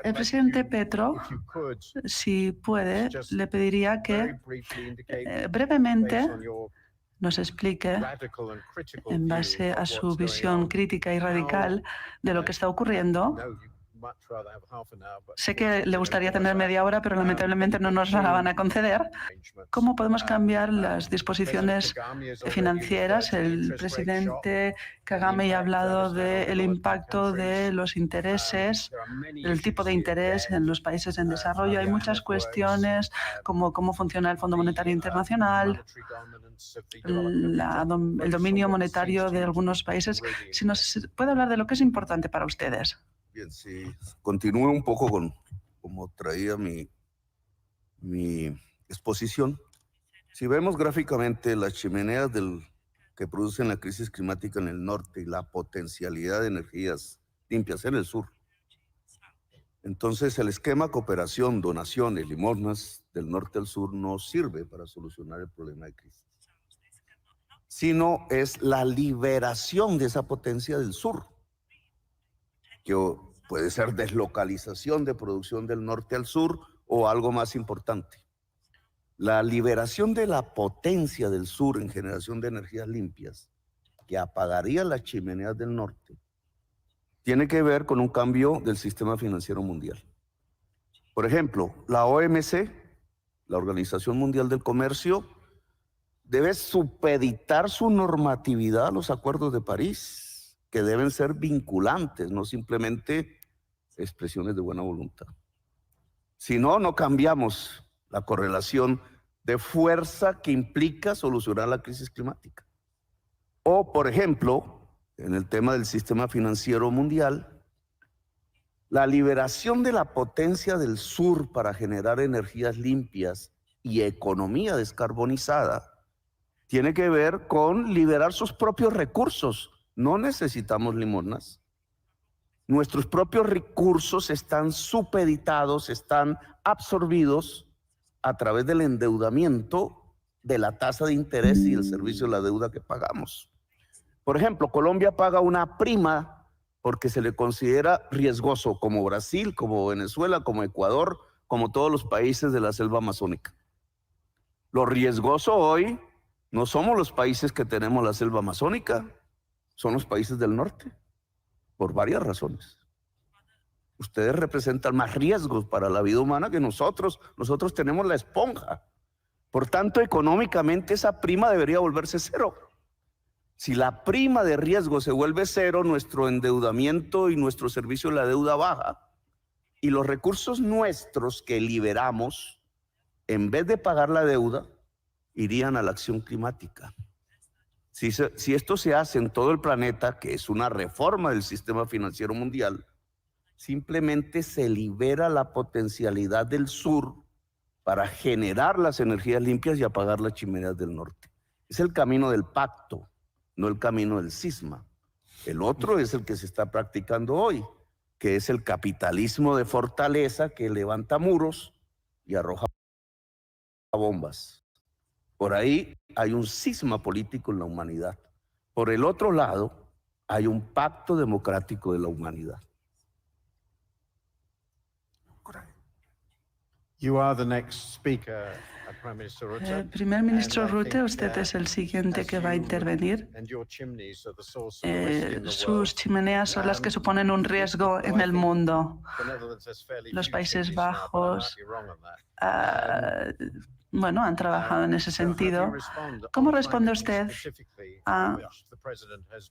El presidente Petro, si puede, le pediría que brevemente nos explique, en base a su visión crítica y radical de lo que está ocurriendo. Sé que le gustaría tener media hora, pero lamentablemente no nos la van a conceder. ¿Cómo podemos cambiar las disposiciones financieras? El presidente Kagame ha hablado del impacto de los intereses, del tipo de interés en los países en desarrollo. Hay muchas cuestiones como cómo funciona el Fondo Monetario Internacional, el dominio monetario de algunos países. Si nos puede hablar de lo que es importante para ustedes. Bien, si continúo un poco con como traía mi exposición. Si vemos gráficamente las chimeneas que producen la crisis climática en el norte y la potencialidad de energías limpias en el sur, entonces el esquema cooperación, donaciones, limosnas del norte al sur no sirve para solucionar el problema de crisis, sino es la liberación de esa potencia del sur, que puede ser deslocalización de producción del norte al sur o algo más importante. La liberación de la potencia del sur en generación de energías limpias, que apagaría las chimeneas del norte, tiene que ver con un cambio del sistema financiero mundial. Por ejemplo, la OMC, la Organización Mundial del Comercio, debe supeditar su normatividad a los acuerdos de París, que deben ser vinculantes, no simplemente expresiones de buena voluntad. Si no, no cambiamos la correlación de fuerza que implica solucionar la crisis climática. O, por ejemplo, en el tema del sistema financiero mundial, la liberación de la potencia del sur para generar energías limpias y economía descarbonizada tiene que ver con liberar sus propios recursos. No necesitamos limosnas. Nuestros propios recursos están supeditados, están absorbidos a través del endeudamiento de la tasa de interés y el servicio de la deuda que pagamos. Por ejemplo, Colombia paga una prima porque se le considera riesgoso, como Brasil, como Venezuela, como Ecuador, como todos los países de la selva amazónica. Lo riesgoso hoy no somos los países que tenemos la selva amazónica, son los países del norte, por varias razones. Ustedes representan más riesgos para la vida humana que nosotros. Nosotros tenemos la esponja. Por tanto, económicamente esa prima debería volverse cero. Si la prima de riesgo se vuelve cero, nuestro endeudamiento y nuestro servicio de la deuda baja. Y los recursos nuestros que liberamos, en vez de pagar la deuda, irían a la acción climática. Si esto se hace en todo el planeta, que es una reforma del sistema financiero mundial, simplemente se libera la potencialidad del sur para generar las energías limpias y apagar las chimeneas del norte. Es el camino del pacto, no el camino del cisma. El otro es el que se está practicando hoy, que es el capitalismo de fortaleza que levanta muros y arroja bombas. Por ahí hay un cisma político en la humanidad. Por el otro lado, hay un pacto democrático de la humanidad. Primer ministro Rutte, usted es el siguiente que va a intervenir. Sus chimeneas son las que suponen un riesgo en el mundo. Los Países Bajos bueno, han trabajado en ese sentido. ¿Cómo responde usted a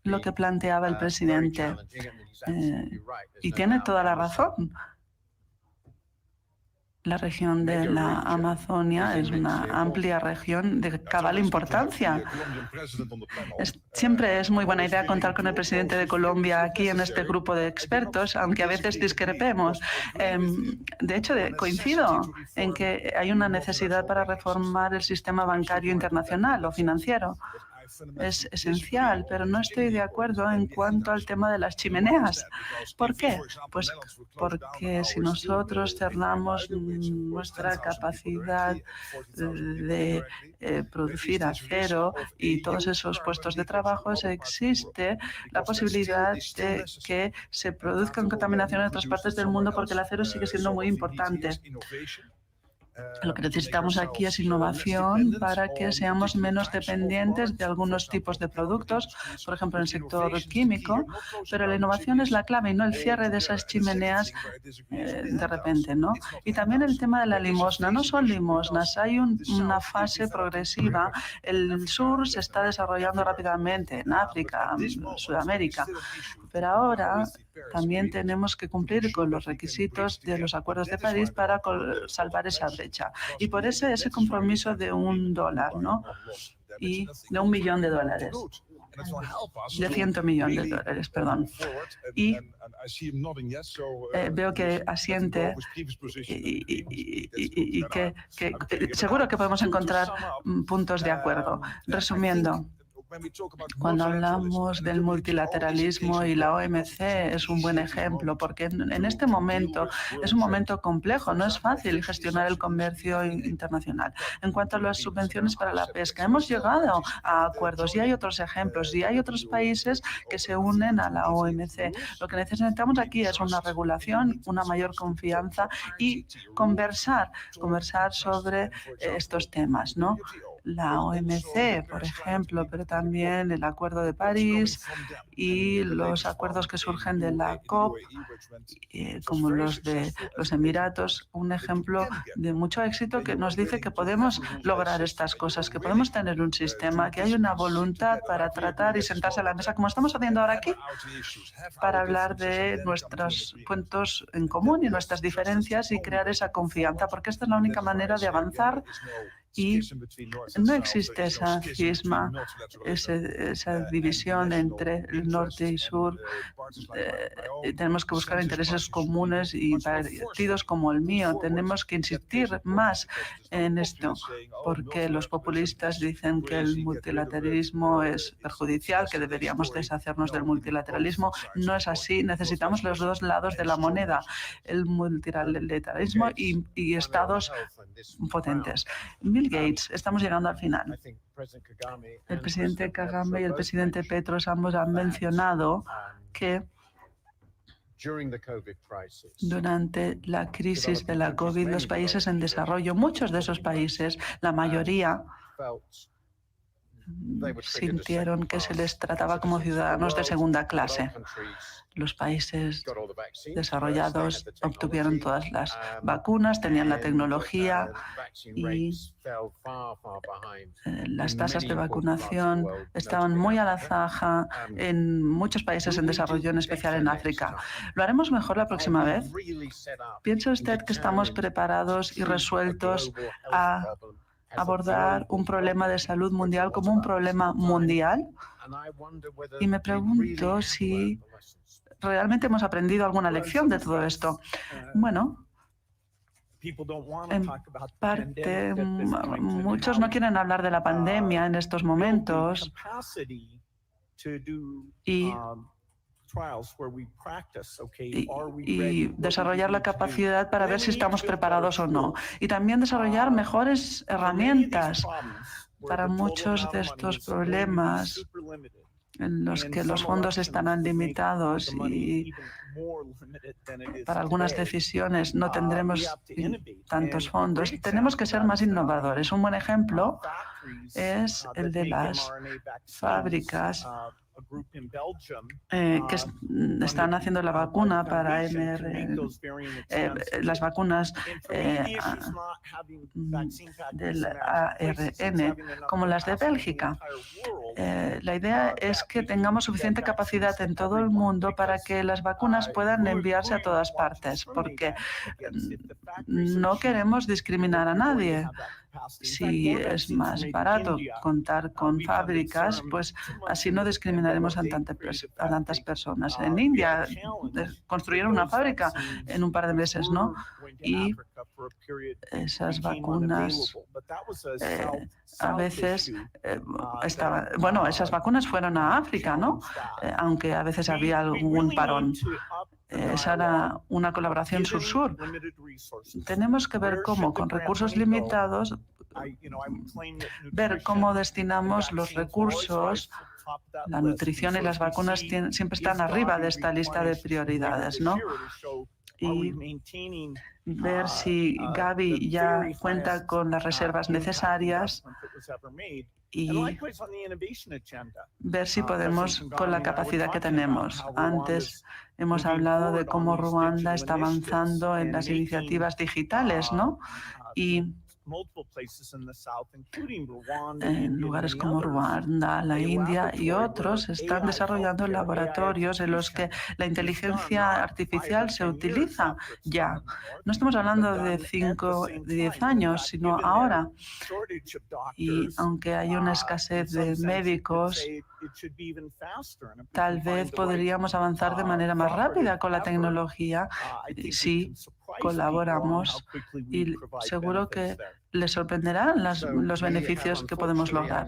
lo que planteaba el presidente? Y tiene toda la razón. La región de la Amazonia es una amplia región de cabal importancia. Siempre es muy buena idea contar con el presidente de Colombia aquí en este grupo de expertos, aunque a veces discrepemos. De hecho, coincido en que hay una necesidad para reformar el sistema bancario internacional o financiero. es esencial, pero no estoy de acuerdo en cuanto al tema de las chimeneas. ¿Por qué? Pues porque si nosotros cerramos nuestra capacidad de producir acero y todos esos puestos de trabajo, existe la posibilidad de que se produzcan contaminación en otras partes del mundo porque el acero sigue siendo muy importante. Lo que necesitamos aquí es innovación para que seamos menos dependientes de algunos tipos de productos, por ejemplo, en el sector químico, pero la innovación es la clave y no el cierre de esas chimeneas de repente, ¿no? Y también el tema de la limosna. No son limosnas, hay una fase progresiva. El sur se está desarrollando rápidamente en África, Sudamérica, pero ahora también tenemos que cumplir con los requisitos de los acuerdos de París para salvar esa brecha. Y por eso ese compromiso de $1, ¿no? Y de $1 millón, de $100 millones, perdón. Y veo que asiente y que seguro que podemos encontrar puntos de acuerdo. Resumiendo, cuando hablamos del multilateralismo y la OMC es un buen ejemplo, porque en este momento es un momento complejo, no es fácil gestionar el comercio internacional. En cuanto a las subvenciones para la pesca, hemos llegado a acuerdos y hay otros ejemplos y hay otros países que se unen a la OMC. Lo que necesitamos aquí es una regulación, una mayor confianza y conversar sobre estos temas, ¿no? La OMC, por ejemplo, pero también el Acuerdo de París y los acuerdos que surgen de la COP, como los de los Emiratos, un ejemplo de mucho éxito que nos dice que podemos lograr estas cosas, que podemos tener un sistema, que hay una voluntad para tratar y sentarse a la mesa, como estamos haciendo ahora aquí, para hablar de nuestros puntos en común y nuestras diferencias y crear esa confianza, porque esta es la única manera de avanzar. Y no existe esa cisma, esa división entre el norte y sur. Tenemos que buscar intereses comunes y partidos como el mío. Tenemos que insistir más en esto, porque los populistas dicen que el multilateralismo es perjudicial, que deberíamos deshacernos del multilateralismo. No es así. Necesitamos los dos lados de la moneda, el multilateralismo y estados potentes. Bill Gates, estamos llegando al final. El presidente Kagame y el presidente Petros ambos han mencionado que durante la crisis de la COVID, los países en desarrollo, muchos de esos países, la mayoría, sintieron que se les trataba como ciudadanos de segunda clase. Los países desarrollados obtuvieron todas las vacunas, tenían la tecnología y las tasas de vacunación estaban muy a la zaja en muchos países en desarrollo, en especial en África. ¿Lo haremos mejor la próxima vez? ¿Piensa usted que estamos preparados y resueltos a abordar un problema de salud mundial como un problema mundial? Y me pregunto si realmente hemos aprendido alguna lección de todo esto. Bueno, en parte, muchos no quieren hablar de la pandemia en estos momentos y desarrollar la capacidad para ver si estamos preparados o no. Y también desarrollar mejores herramientas para muchos de estos problemas en los que los fondos están limitados y para algunas decisiones no tendremos tantos fondos. Tenemos que ser más innovadores. Un buen ejemplo es el de las fábricas que están haciendo la vacuna para las vacunas del ARN, como las de Bélgica. La idea es que tengamos suficiente capacidad en todo el mundo para que las vacunas puedan enviarse a todas partes, porque no queremos discriminar a nadie. Si es más barato contar con fábricas, pues así no discriminaremos a tantas personas. En India construyeron una fábrica en un par de meses, ¿no? Y esas vacunas a veces esas vacunas fueron a África, ¿no? Aunque a veces había algún parón. Esa era una colaboración sur-sur. Tenemos que ver cómo, con recursos limitados, ver cómo destinamos los recursos. La nutrición y las vacunas siempre están arriba de esta lista de prioridades, ¿no? Y ver si Gavi ya cuenta con las reservas necesarias y ver si podemos con la capacidad que tenemos. Antes hemos hablado de cómo Ruanda está avanzando en las iniciativas digitales, ¿no? Y en lugares como Ruanda, la India y otros están desarrollando laboratorios en los que la inteligencia artificial se utiliza ya. No estamos hablando de 5, de 10 años, sino ahora. Y aunque hay una escasez de médicos, tal vez podríamos avanzar de manera más rápida con la tecnología si colaboramos, y seguro que les sorprenderán los beneficios que podemos lograr.